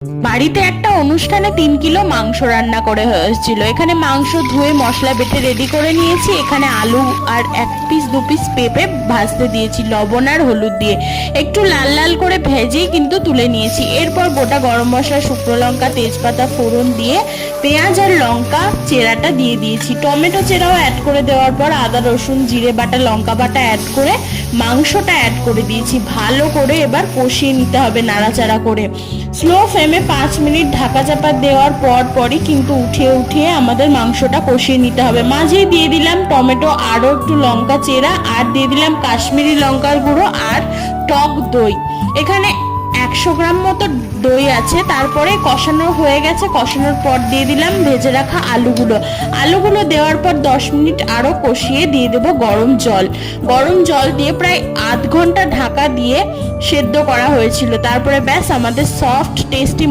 বাড়িতে একটা অনুষ্ঠানে 3 কিলো মাংস রান্না করে হয়েছিল। এখানে মাংস ধুয়ে মশলা বেটে রেডি করে নিয়েছি। এখানে আলু আর 1 পিস 2 পিস পেঁপে ভাজতে দিয়েছি লবণ আর হলুদ দিয়ে, একটু লাল লাল করে ভেজেই কিন্তু তুলে নিয়েছি। এরপর গোটা গরম মশলা, শুকনো লঙ্কা, তেজপাতা ফোড়ন দিয়ে পেঁয়াজ আর লঙ্কা চেরাটা দিয়ে দিয়েছি। টমেটো চেরাও অ্যাড করে দেওয়ার পর আদা রসুন জিরে বাটা লঙ্কা বাটা অ্যাড করে মাংসটা অ্যাড করে দিয়েছি। ভালো করে এবার কষিয়ে নিতে হবে নাড়াচাড়া করে। স্লো ফ্লেমে 5 মিনিট ঢাকা চাপা দেওয়ার পরই কিন্তু উঠিয়ে উঠিয়ে আমাদের মাংসটা কষিয়ে নিতে হবে। মাঝেই দিয়ে দিলাম টমেটো, আরও একটু লঙ্কা চেরা, আর দিয়ে দিলাম কাশ্মীরি লঙ্কার গুঁড়ো আর টক দই। এখানে 100 গ্রাম মতো দই আছে। তারপরে কষানো হয়ে গেছে, কষানোর পর দিয়ে দিলাম ভেজে রাখা আলুগুলো দেওয়ার পর 10 মিনিট আরও কষিয়ে দিয়ে দেবো গরম জল দিয়ে প্রায় আধ ঘন্টা ঢাকা দিয়ে সেদ্ধ করা হয়েছিল। তারপরে ব্যাস আমাদের সফট টেস্টি